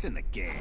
in the game.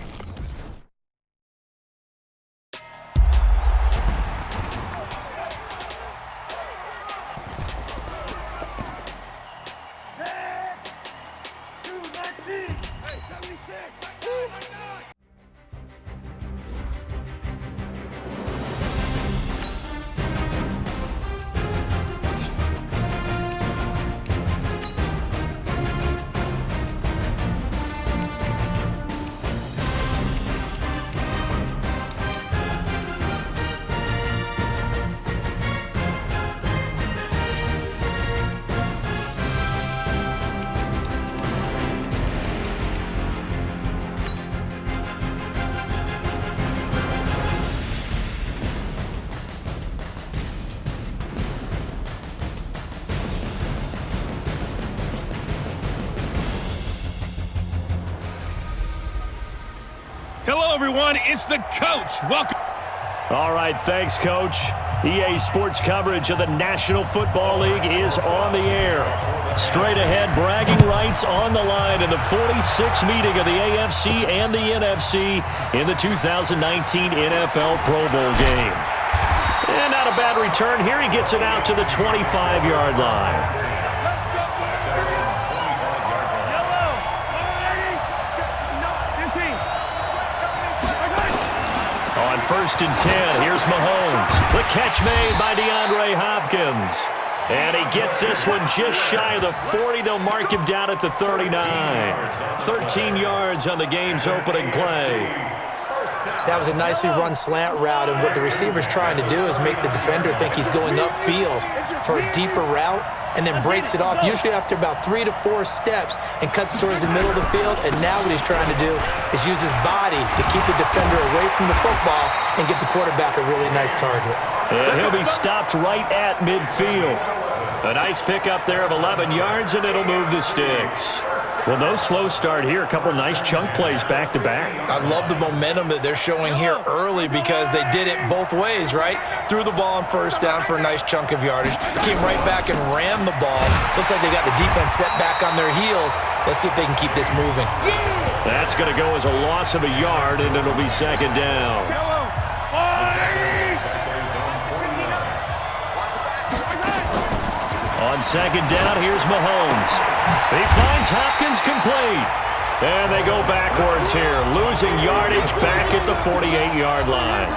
Hello, everyone. It's the coach. Welcome. All right, thanks, Coach. EA Sports coverage of the National Football League is on the air. Straight ahead, bragging rights on the line in the 46th meeting of the AFC and the NFC in the 2019 NFL Pro Bowl game. And not a bad return here. He gets it out to the 25-yard line. On 1st and 10, here's Mahomes. The catch made by DeAndre Hopkins. And he gets this one just shy of the 40. They'll mark him down at the 39. 13 yards on the game's opening play. That was a nicely run slant route, and what the receiver's trying to do is make the defender think he's going upfield for a deeper route, and then breaks it off, usually after about 3 to 4 steps, and cuts towards the middle of the field. And now what he's trying to do is use his body to keep the defender away from the football and give the quarterback a really nice target. And he'll be stopped right at midfield. A nice pickup there of 11 yards, and it'll move the sticks. Well, no slow start here. A couple nice chunk plays back-to-back. I love the momentum that they're showing here early because they did it both ways, right? Threw the ball on 1st down for a nice chunk of yardage. Came right back and ran the ball. Looks like they got the defense set back on their heels. Let's see if they can keep this moving. That's going to go as a loss of a yard, and it'll be 2nd down. On 2nd down, here's Mahomes. He finds Hopkins complete. And they go backwards here, losing yardage back at the 48-yard line.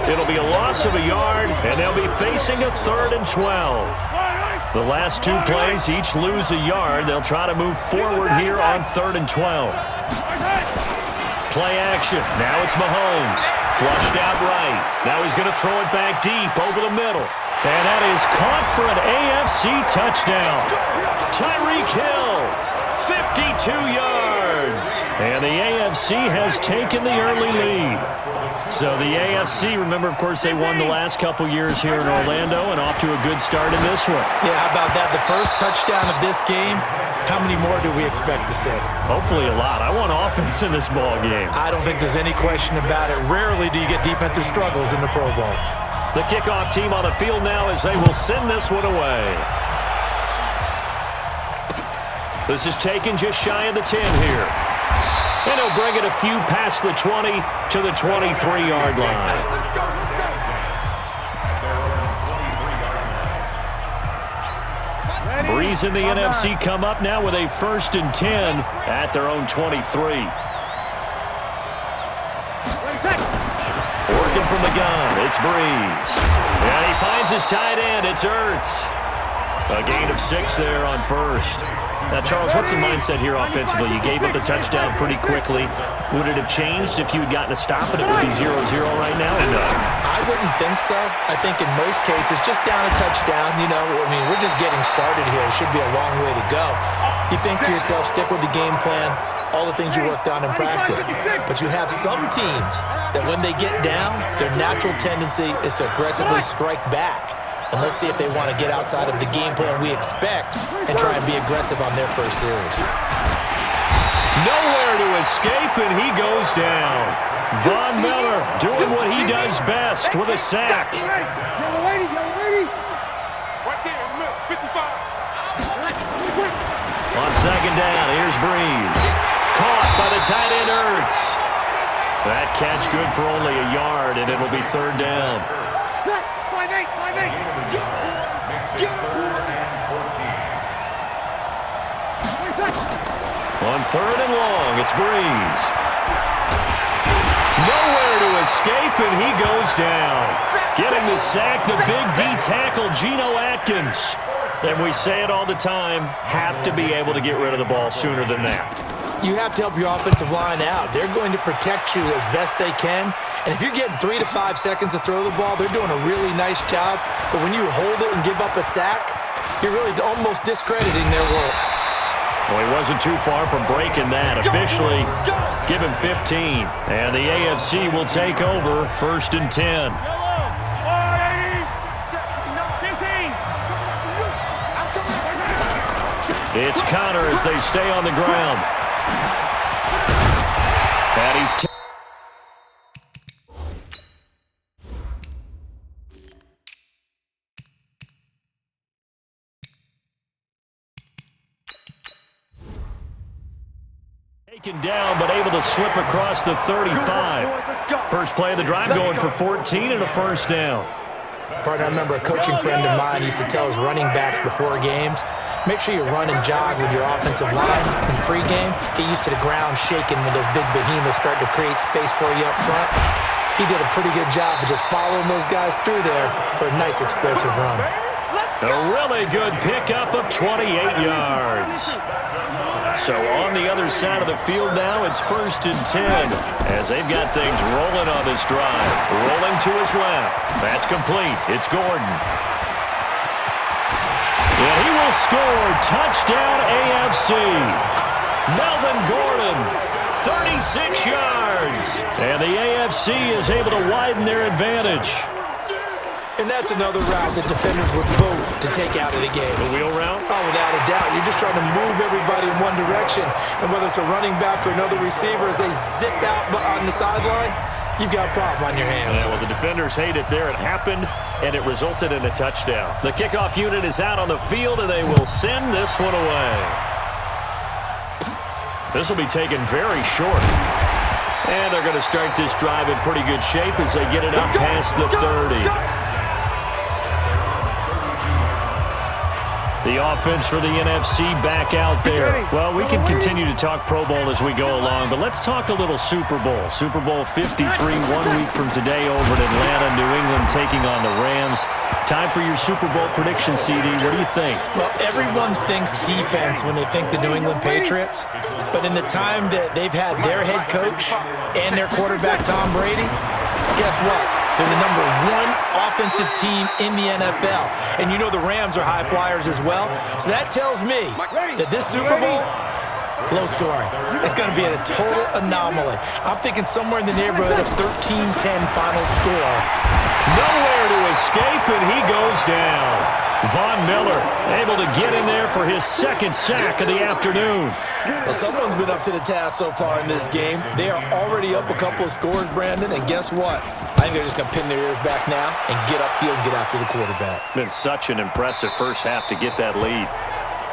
It'll be a loss of a yard, and they'll be facing a 3rd and 12. The last 2 plays each lose a yard. They'll try to move forward here on 3rd and 12. Play action. Now it's Mahomes. Flushed out right. Now he's going to throw it back deep over the middle. And that is caught for an AFC touchdown. Tyreek Hill, 52 yards. And the AFC has taken the early lead. So the AFC, remember, of course, they won the last couple years here in Orlando and off to a good start in this one. Yeah, how about that? The first touchdown of this game, how many more do we expect to see? Hopefully a lot. I want offense in this ball game. I don't think there's any question about it. Rarely do you get defensive struggles in the Pro Bowl. The kickoff team on the field now as they will send this one away. This is taken just shy of the 10 here. And he'll bring it a few past the 20 to the 23-yard line. Breeze and the NFC come up now with a 1st and 10 at their own 23. Working from the gun, it's Breeze. And he finds his tight end, it's Ertz. A gain of 6 there on 1st. Now, Charles, what's the mindset here offensively? You gave up the touchdown pretty quickly. Would it have changed if you had gotten a stop and it would be 0-0 right now? No. I wouldn't think so. I think in most cases, just down a touchdown, we're just getting started here. It should be a long way to go. You think to yourself, stick with the game plan, all the things you worked on in practice. But you have some teams that when they get down, their natural tendency is to aggressively strike back. And let's see if they want to get outside of the game plan we expect and try and be aggressive on their first series. Nowhere to escape, and he goes down. Von Miller doing what he does best with a sack. On 2nd down, here's Breeze. Caught by the tight end Ertz. catch good for only a yard, and it'll be third down. On third and long, it's Breeze. Nowhere to escape, and he goes down. Getting the sack, the big D tackle, Geno Atkins. And we say it all the time, have to be able to get rid of the ball sooner than that. You have to help your offensive line out. They're going to protect you as best they can. And if you're getting 3 to 5 seconds to throw the ball, they're doing a really nice job. But when you hold it and give up a sack, you're really almost discrediting their work. Well, he wasn't too far from breaking that. Officially, give him 15. And the AFC will take over, 1st and 10. It's Connor as they stay on the ground. And he's taken down, but able to slip across the 35. First play of the drive going for 14 and a first down. Partner, I remember a coaching friend of mine used to tell his running backs before games, make sure you run and jog with your offensive line in pregame. Get used to the ground shaking when those big behemoths start to create space for you up front. He did a pretty good job of just following those guys through there for a nice explosive run. A really good pickup of 28 yards. So on the other side of the field now, it's 1st and 10 as they've got things rolling on this drive. Rolling to his left. That's complete. It's Gordon. And he will score. Touchdown AFC. Melvin Gordon, 36 yards. And the AFC is able to widen their advantage. And that's another route that defenders would vote to take out of the game. The wheel route? Oh, without a doubt. You're just trying to move everybody in one direction. And whether it's a running back or another receiver, as they zip out on the sideline, you've got a problem on your hands. Yeah, well, the defenders hate it there. It happened, and it resulted in a touchdown. The kickoff unit is out on the field, and they will send this one away. This will be taken very short. And they're going to start this drive in pretty good shape as they get it up past the 30. The offense for the NFC back out there. Well, we can continue to talk Pro Bowl as we go along, but let's talk a little Super Bowl. Super Bowl 53, 1 week from today over in Atlanta, New England taking on the Rams. Time for your Super Bowl prediction, CD. What do you think? Well, everyone thinks defense when they think the New England Patriots, but in the time that they've had their head coach and their quarterback, Tom Brady, guess what? They're the #1 offensive team in the NFL. And you know the Rams are high flyers as well. So that tells me that this Super Bowl, low scoring. It's going to be a total anomaly. I'm thinking somewhere in the neighborhood of 13-10 final score. Nowhere to escape, and he goes down. Von Miller able to get in there for his 2nd sack of the afternoon. Well, someone's been up to the task so far in this game. They are already up a couple of scores, Brandon, and guess what? I think they're just going to pin their ears back now and get upfield and get after the quarterback. Been such an impressive first half to get that lead.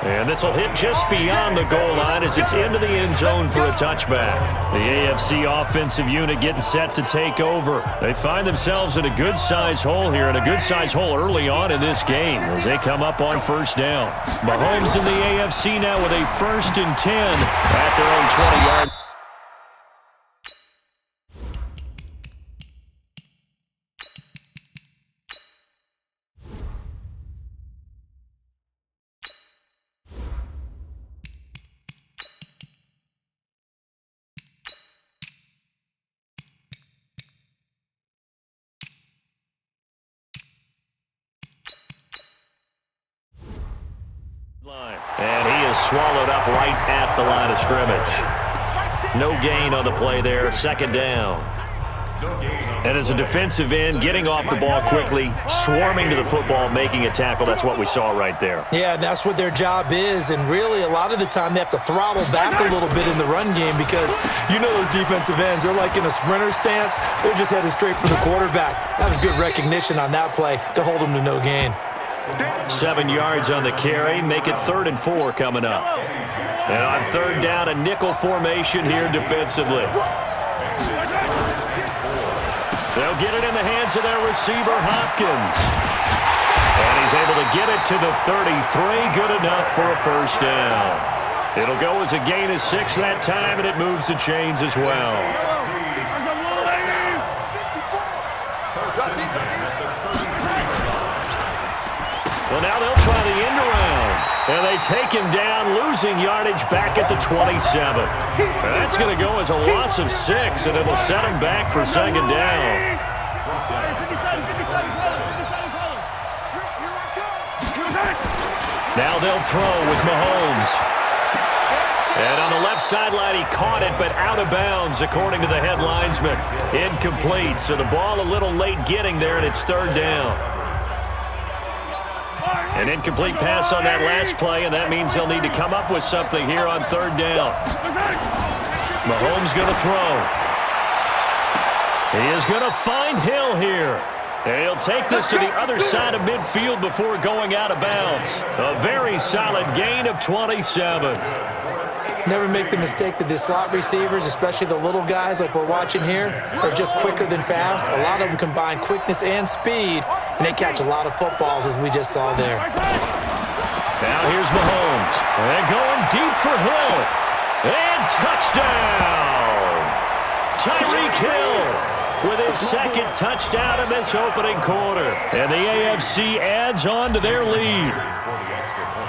And this will hit just beyond the goal line as it's into the end zone for a touchback. The AFC offensive unit getting set to take over. They find themselves in a good-sized hole here, and a good-sized hole early on in this game as they come up on 1st down. Mahomes in the AFC now with a 1st and 10 at their own 20-yard. And he is swallowed up right at the line of scrimmage. No gain on the play there, 2nd down. And as a defensive end, getting off the ball quickly, swarming to the football, making a tackle, that's what we saw right there. Yeah, that's what their job is, and really a lot of the time they have to throttle back a little bit in the run game because you know those defensive ends, they're like in a sprinter stance, they're just headed straight for the quarterback. That was good recognition on that play to hold them to no gain. 7 yards on the carry, make it 3rd and 4 coming up. And on 3rd down, a nickel formation here defensively. They'll get it in the hands of their receiver, Hopkins. And he's able to get it to the 33. Good enough for a first down. It'll go as a gain of 6 that time, and it moves the chains as well. Well, now they'll try the end around. And they take him down, losing yardage back at the 27. That's going to go as a loss of 6, and it'll set him back for second down. Now they'll throw with Mahomes. And on the left sideline, he caught it, but out of bounds, according to the head linesman. Incomplete, so the ball a little late getting there, and it's third down. An incomplete pass on that last play, and that means they'll need to come up with something here on third down. Mahomes going to throw. He is going to find Hill here. And he'll take this to the other side of midfield before going out of bounds. A very solid gain of 27. Never make the mistake that the slot receivers, especially the little guys like we're watching here, are just quicker than fast. A lot of them combine quickness and speed, and they catch a lot of footballs, as we just saw there. Now here's Mahomes. And going deep for Hill. And touchdown! Tyreek Hill with his second touchdown in this opening quarter. And the AFC adds on to their lead.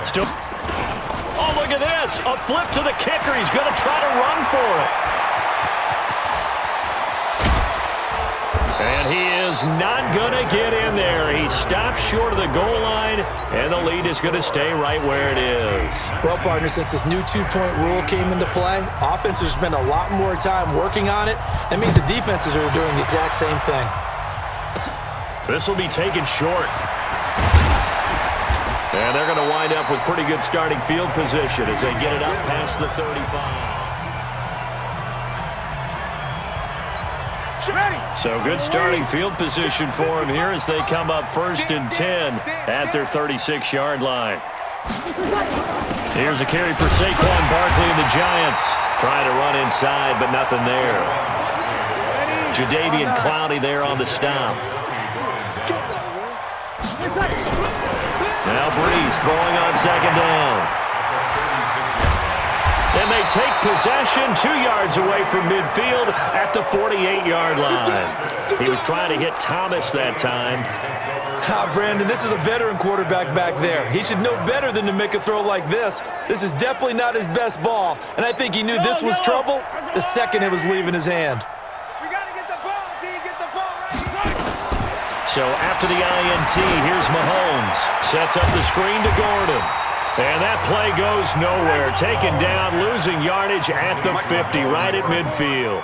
Still. Oh, look at this. A flip to the kicker. He's going to try to run for it. And he is not going to get in there. He stops short of the goal line, and the lead is going to stay right where it is. Well, partner, since this new two-point rule came into play, offenses spend a lot more time working on it. That means the defenses are doing the exact same thing. This will be taken short. And they're going to wind up with pretty good starting field position as they get it up past the 35. So good starting field position for them here as they come up 1st and 10 at their 36-yard line. Here's a carry for Saquon Barkley and the Giants. Trying to run inside, but nothing there. Jadeveon Clowney there on the stop. Now Breeze throwing on second down. And they take possession 2 yards away from midfield at the 48-yard line. He was trying to hit Thomas that time. Brandon, this is a veteran quarterback back there. He should know better than to make a throw like this. This is definitely not his best ball, and I think he knew this was trouble the second it was leaving his hand. So after the INT, here's Mahomes. Sets up the screen to Gordon. And that play goes nowhere. Taken down, losing yardage at the 50, right at midfield.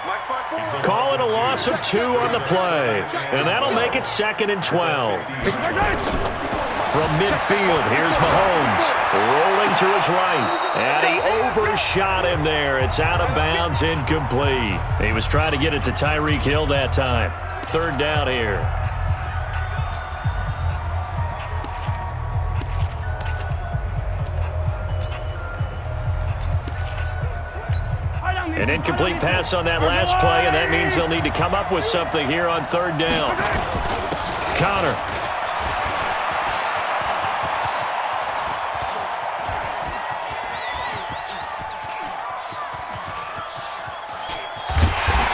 Call it a loss of 2 on the play. And that'll make it 2nd and 12. From midfield, here's Mahomes. Rolling to his right. And he overshot him there. It's out of bounds, incomplete. He was trying to get it to Tyreek Hill that time. 3rd down here. An incomplete pass on that last play, and that means they'll need to come up with something here on 3rd down. Connor.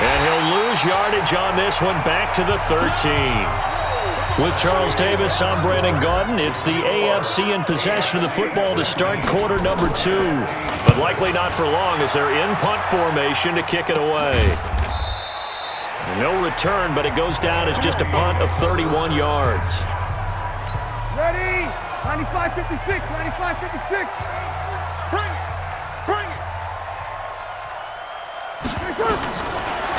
And he'll lose yardage on this one, back to the 13. With Charles Davis, I'm Brandon Gaudin. It's the AFC in possession of the football to start quarter number 2. But likely not for long as they're in punt formation to kick it away. No return, but it goes down as just a punt of 31 yards. Ready? 95-56, 95-56. Bring it.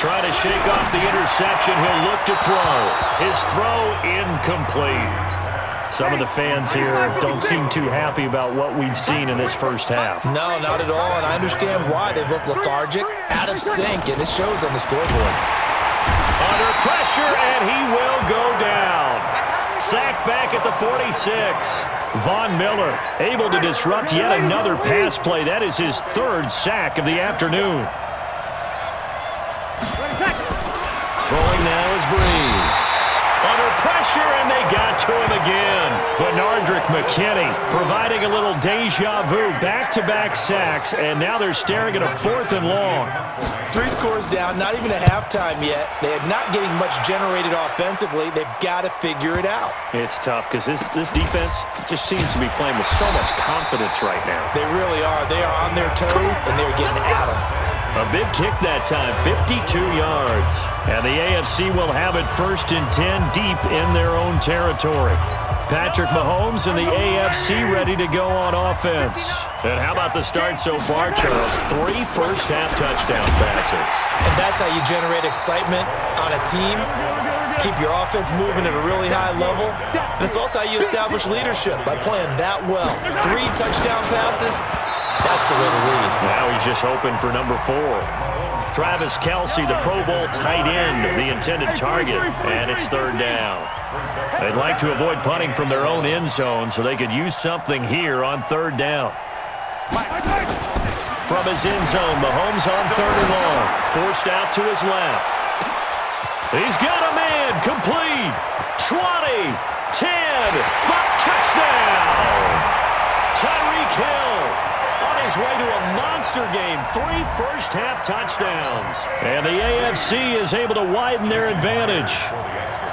Trying to shake off the interception. He'll look to throw. His throw incomplete. Some of the fans here don't seem too happy about what we've seen in this first half. No, not at all, and I understand why. They've looked lethargic, out of sync, and it shows on the scoreboard. Under pressure, and he will go down. Sacked back at the 46. Von Miller able to disrupt yet another pass play. That is his 3rd sack of the afternoon. Throwing now is Breeze. Under pressure, and they got to him again. Bernardrick McKinney providing a little deja vu. Back-to-back sacks, and now they're staring at a 4th and long. 3 scores down, not even a halftime yet. They are not getting much generated offensively. They've got to figure it out. It's tough because this defense just seems to be playing with so much confidence right now. They really are. They are on their toes, and they're getting at them. A big kick that time, 52 yards. And the AFC will have it 1st and 10 deep in their own territory. Patrick Mahomes and the AFC ready to go on offense. And how about the start so far, Charles? 3 first-half touchdown passes. And that's how you generate excitement on a team. Keep your offense moving at a really high level. And it's also how you establish leadership, by playing that well. 3 touchdown passes, that's the way to lead. Now he's just hoping for number 4. Travis Kelce, the Pro Bowl tight end, the intended target, and it's 3rd down. They'd like to avoid punting from their own end zone so they could use something here on 3rd down. From his end zone, Mahomes on 3rd and long, forced out to his left. He's got a man, complete, 20, 10, 5, touchdown! Tyreek Hill on his way to a monster game, 3 first-half touchdowns. And the AFC is able to widen their advantage.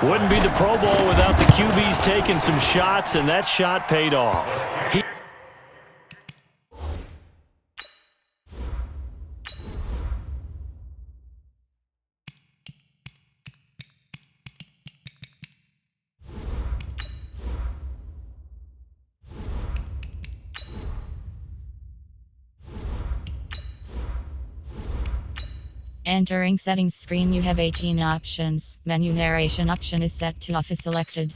Wouldn't be the Pro Bowl without the QBs taking some shots, and that shot paid off. Entering settings screen, you have 18 options. Menu narration option is set to off is selected.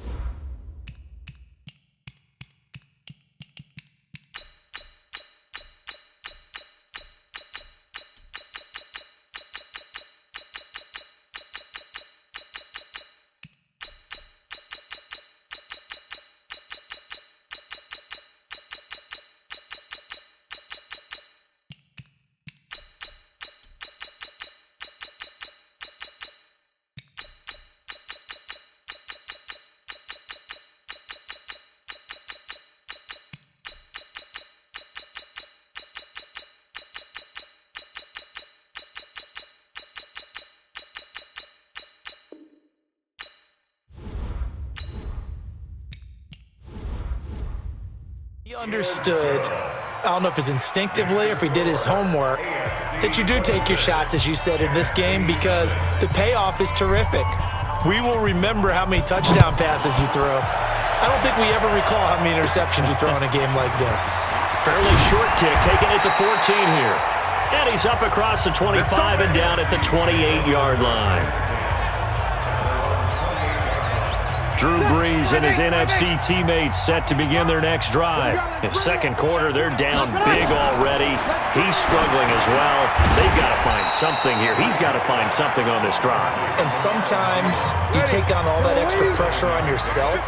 He understood, I don't know if it's instinctively or if he did his homework, that you do take your shots, as you said, in this game because the payoff is terrific. We will remember how many touchdown passes you throw. I don't think we ever recall how many interceptions you throw in a game like this. Fairly short kick, taken at the 14 here. And he's up across the 25 and down at the 28-yard line. Drew Brees and his NFC teammates set to begin their next drive. In second quarter, they're down big already. He's struggling as well. They've got to find something here. He's got to find something on this drive. And sometimes you take on all that extra pressure on yourself,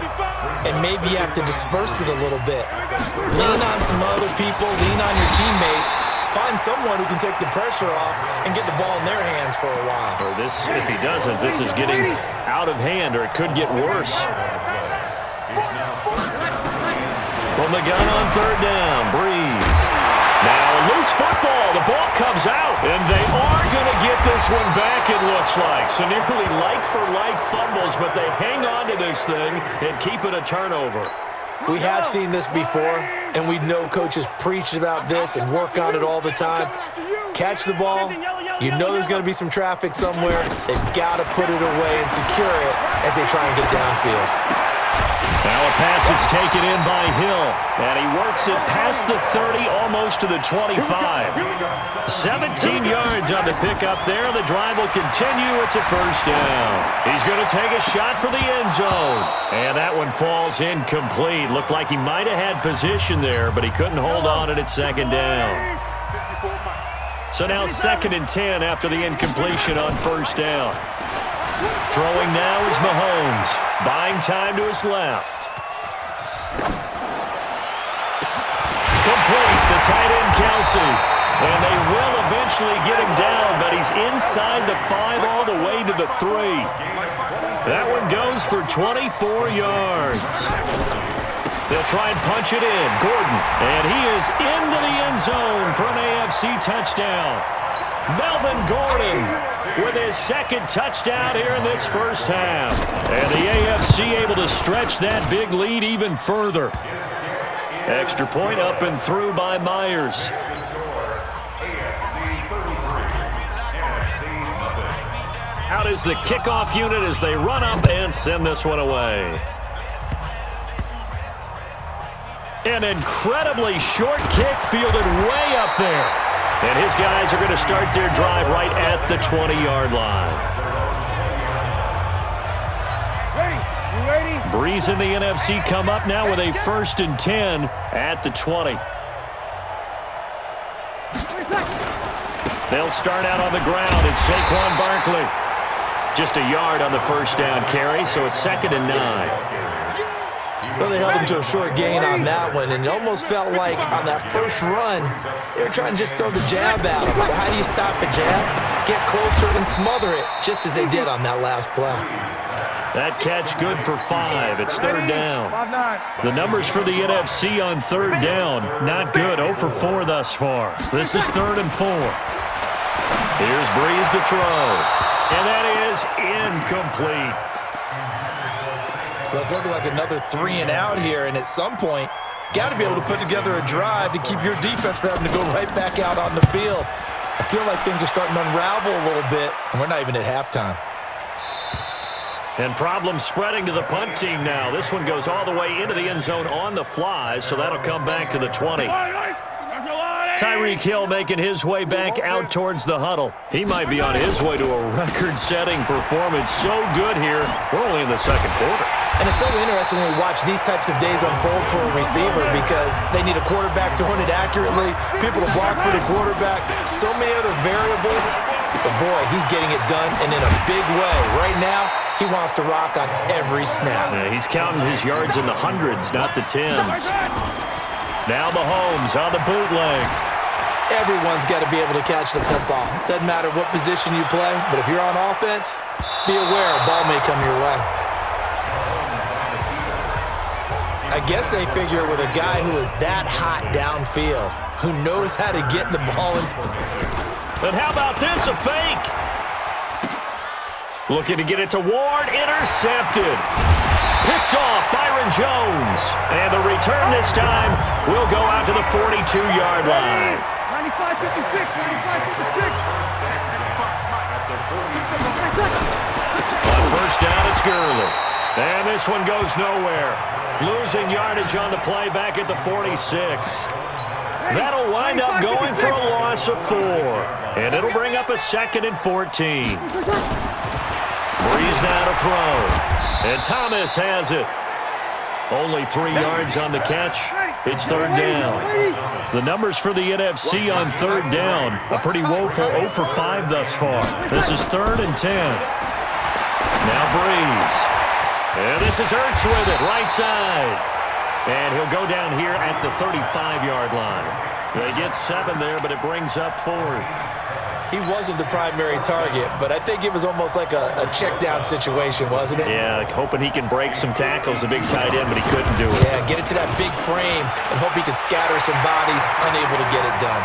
and maybe you have to disperse it a little bit. Lean on some other people, lean on your teammates. Find someone who can take the pressure off and get the ball in their hands for a while. Or this, if he doesn't, this is getting out of hand, or it could get worse. From the gun on third down, Brees. Now a loose football. The ball comes out, and they are going to get this one back, it looks like. So nearly like-for-like fumbles, but they hang on to this thing and keep it a turnover. We have seen this before, and we know coaches preach about this and work on it all the time. Catch the ball. You know there's going to be some traffic somewhere. They've got to put it away and secure it as they try and get downfield. Now a pass that's taken in by Hill, and he works it past the 30, almost to the 25. 17 yards on the pickup there. The drive will continue. It's a first down. He's going to take a shot for the end zone, and that one falls incomplete. Looked like he might have had position there, but he couldn't hold on it at second down. So now 2nd and 10 after the incompletion on first down. Throwing now is Mahomes, buying time to his left. Complete, the tight end Kelce. And they will eventually get him down, but he's inside the 5 all the way to the 3. That one goes for 24 yards. They'll try and punch it in. Gordon, and he is into the end zone for an AFC touchdown. Melvin Gordon with his second touchdown here in this first half. And the AFC able to stretch that big lead even further. Extra point up and through by Myers. Out is the kickoff unit as they run up and send this one away. An incredibly short kick fielded way up there. And his guys are going to start their drive right at the 20-yard line. Ready? Breeze in the NFC come up now with a 1st and 10 at the 20. They'll start out on the ground. It's Saquon Barkley. Just a yard on the first down carry, so it's 2nd and 9. Well, they held him to a short gain on that one, and it almost felt like on that first run, they were trying to just throw the jab at him. So how do you stop a jab? Get closer and smother it, just as they did on that last play. That catch good for 5. It's 3rd down. The numbers for the NFC on 3rd down, not good. 0 for 4 thus far. This is 3rd and 4. Here's Breeze to throw. And that is incomplete. Well, it's looking like another 3 and out here, and at some point, got to be able to put together a drive to keep your defense from having to go right back out on the field. I feel like things are starting to unravel a little bit, and we're not even at halftime. And problems spreading to the punt team now. This one goes all the way into the end zone on the fly, so that'll come back to the 20. Tyreek Hill making his way back out towards the huddle. He might be on his way to a record-setting performance. So good here. We're only in the 2nd quarter. And it's so interesting when we watch these types of days unfold for a receiver because they need a quarterback throwing it accurately, people to block for the quarterback, so many other variables. But, boy, he's getting it done and in a big way. Right now, he wants to rock on every snap. Yeah, he's counting his yards in the hundreds, not the tens. Now Mahomes on the bootleg. Everyone's got to be able to catch the football. Doesn't matter what position you play, but if you're on offense, be aware a ball may come your way. I guess they figure with a guy who is that hot downfield, who knows how to get the ball in. And how about this, a fake? Looking to get it to Ward, intercepted. Picked off Byron Jones. And the return this time will go out to the 42-yard line. 95-56, 95-56. On first down, it's Gurley. And this one goes nowhere. Losing yardage on the play back at the 46. That'll wind up going for a loss of 4. And it'll bring up a 2nd and 14. Breeze now to throw. And Thomas has it. Only 3 yards on the catch. It's 3rd down. The numbers for the NFC on 3rd down, a pretty woeful 0 for 5 thus far. This is 3rd and 10. Now Breeze. And this is Ertz with it, right side. And he'll go down here at the 35-yard line. They get 7 there, but it brings up 4th. He wasn't the primary target, but I think it was almost like a check-down situation, wasn't it? Yeah, like hoping he can break some tackles, a big tight end, but he couldn't do it. Yeah, get it to that big frame and hope he can scatter some bodies, unable to get it done.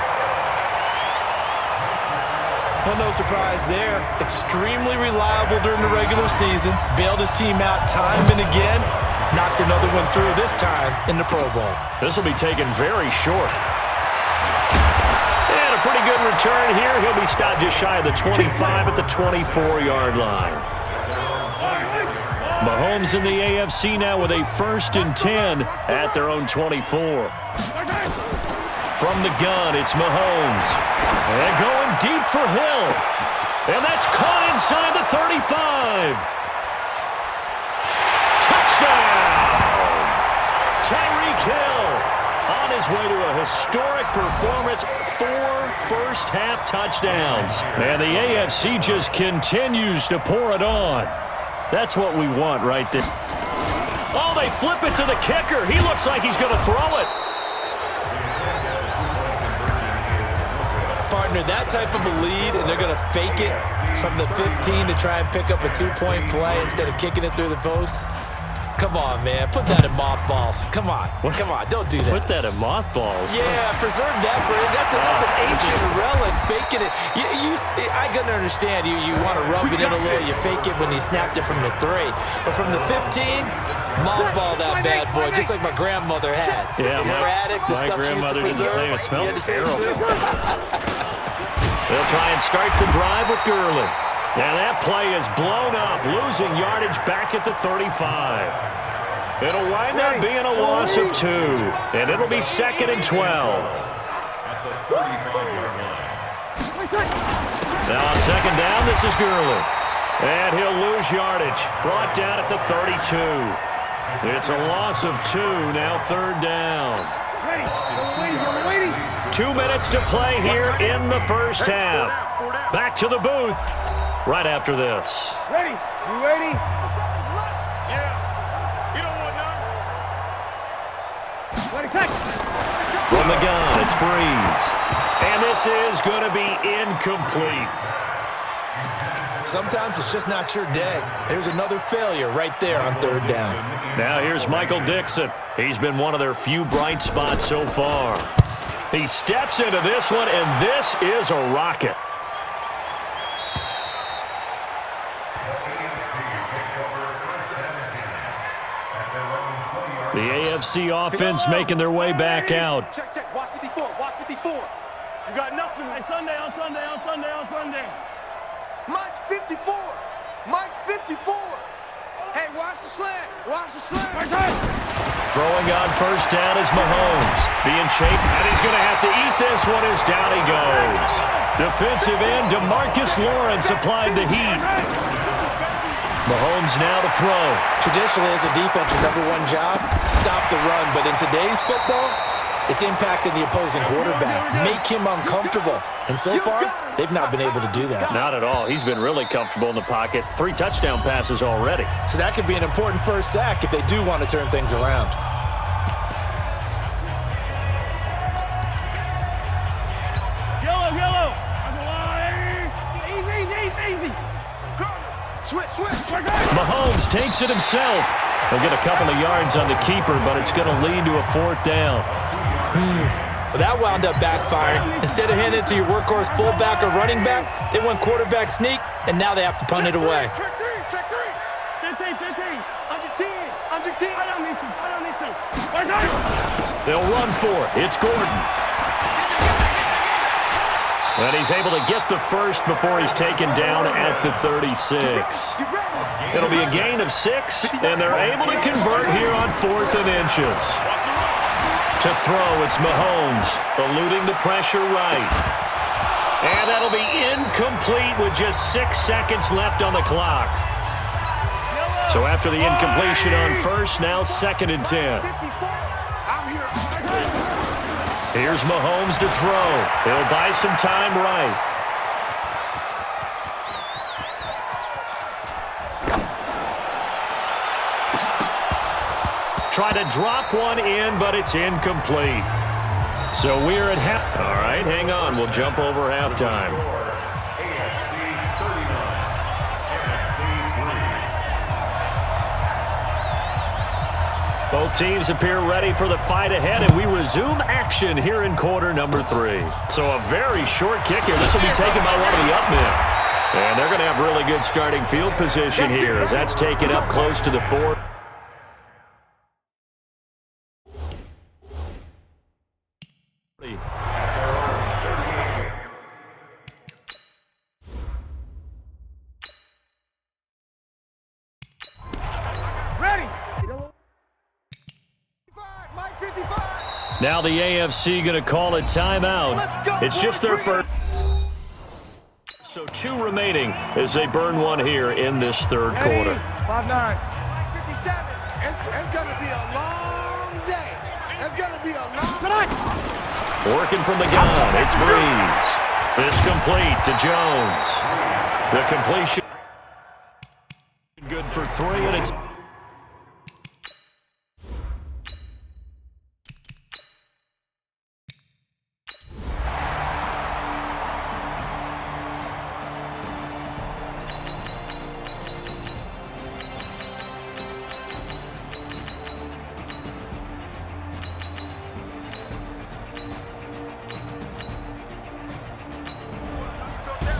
Well, no surprise there. Extremely reliable during the regular season. Bailed his team out time and again. Knocks another one through, this time in the Pro Bowl. This will be taken very short. And a pretty good return here. He'll be stopped just shy of the 25 at the 24-yard line. Mahomes in the AFC now with a 1st and 10 at their own 24. From the gun, it's Mahomes. And going deep for Hill. And that's caught inside the 35. Touchdown! Tyreek Hill on his way to a historic performance. 4 first-half touchdowns. And the AFC just continues to pour it on. That's what we want right there. Oh, they flip it to the kicker. He looks like he's going to throw it. under that type of a lead, and they're going to fake it from the 15 to try and pick up a 2-point play instead of kicking it through the posts. Come on, man. Put that in mothballs. Come on. Come on. Don't do that. Put that in mothballs? Yeah, preserve that for it. That's an ancient relic. Faking it. I can understand. You want to rub it in a little. You fake it when you snapped it from the 3. But from the 15, mothball that bad boy, just like my grandmother had. Yeah, her attic, the stuff she used to preserve. It smelled terrible. They'll try and start the drive with Gurley. And that play is blown up, losing yardage back at the 35. It'll wind up being a loss of 2, and it'll be 2nd and 12. Now on 2nd down, this is Gurley. And he'll lose yardage, brought down at the 32. It's a loss of 2, now 3rd down. 2 minutes to play here in the first half. Back to the booth right after this. Ready? You ready? Yeah. You don't want none. Ready, catch. From the gun, it's Breeze. And this is going to be incomplete. Sometimes it's just not your day. There's another failure right there on 3rd down. Now here's Michael Dixon. He's been one of their few bright spots so far. He steps into this one, and this is a rocket. The AFC offense making their way back out. Check, check. Watch 54. Watch 54. You got nothing. Hey, Sunday. Mike's 54. Mike's 54. Hey, watch the slant. Watch the slant. Throwing on 1st down is Mahomes. Being chased, and he's going to have to eat this one as down he goes. Defensive end DeMarcus Lawrence applied the heat. Mahomes now to throw. Traditionally, as a defense, your #1 job, stop the run. But in today's football, it's impacting the opposing quarterback. Make him uncomfortable. And so far, they've not been able to do that. Not at all. He's been really comfortable in the pocket. 3 touchdown passes already. So that could be an important first sack if they do want to turn things around. Yellow. Easy. Switch. Mahomes takes it himself. He'll get a couple of yards on the keeper, but it's going to lead to a 4th down. Well, that wound up backfiring. Instead of handing it to your workhorse fullback or running back, they went quarterback sneak, and now they have to punt it away. Check 3. 15. Under 10. I don't need to. They'll run for it. It's Gordon. And he's able to get the first before he's taken down at the 36. It'll be a gain of 6, and they're able to convert here on 4th and inches. To throw, it's Mahomes, eluding the pressure right. And that'll be incomplete with just 6 seconds left on the clock. So after the incompletion on 1st, now 2nd and 10. Here's Mahomes to throw. He'll buy some time right. Try to drop one in, but it's incomplete. So we're at half. All right, hang on. We'll jump over halftime. Both teams appear ready for the fight ahead, and we resume action here in quarter number 3. So a very short kick here. This will be taken by one of the up men. And they're going to have really good starting field position here as that's taken up close to the 4. Now the AFC going to call a timeout. It's just their first. So 2 remaining as they burn one here in this 3rd quarter. 5-9. 57. It's going to be a long day. It's going to be a long. Working from the gun, it's Breeze. This complete to Jones. The completion good for 3, and it's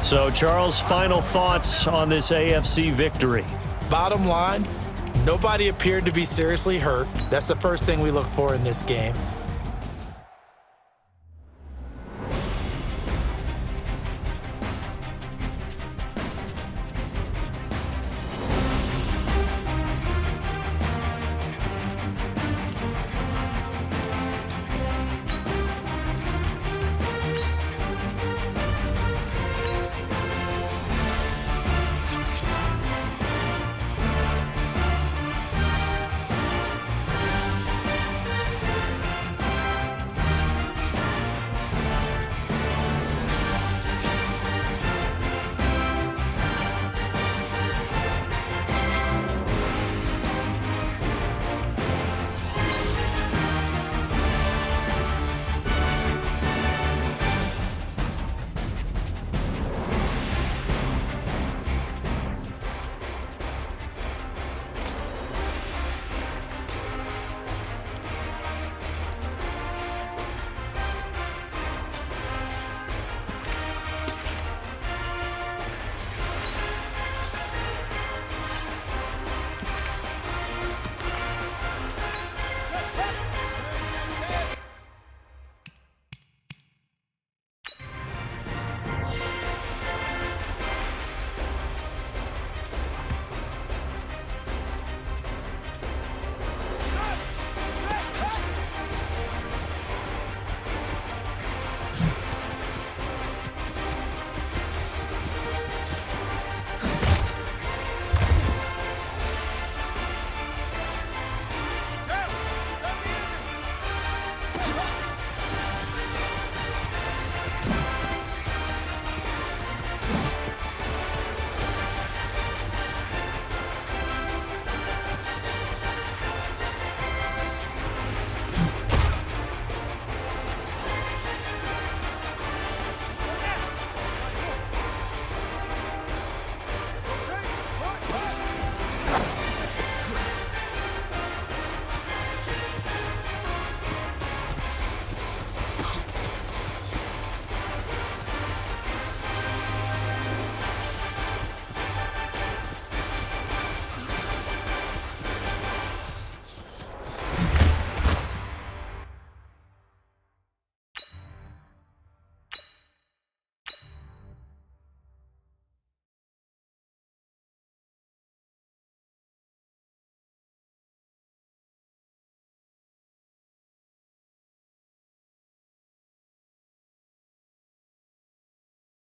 So, Charles, final thoughts on this AFC victory? Bottom line, nobody appeared to be seriously hurt. That's the first thing we look for in this game.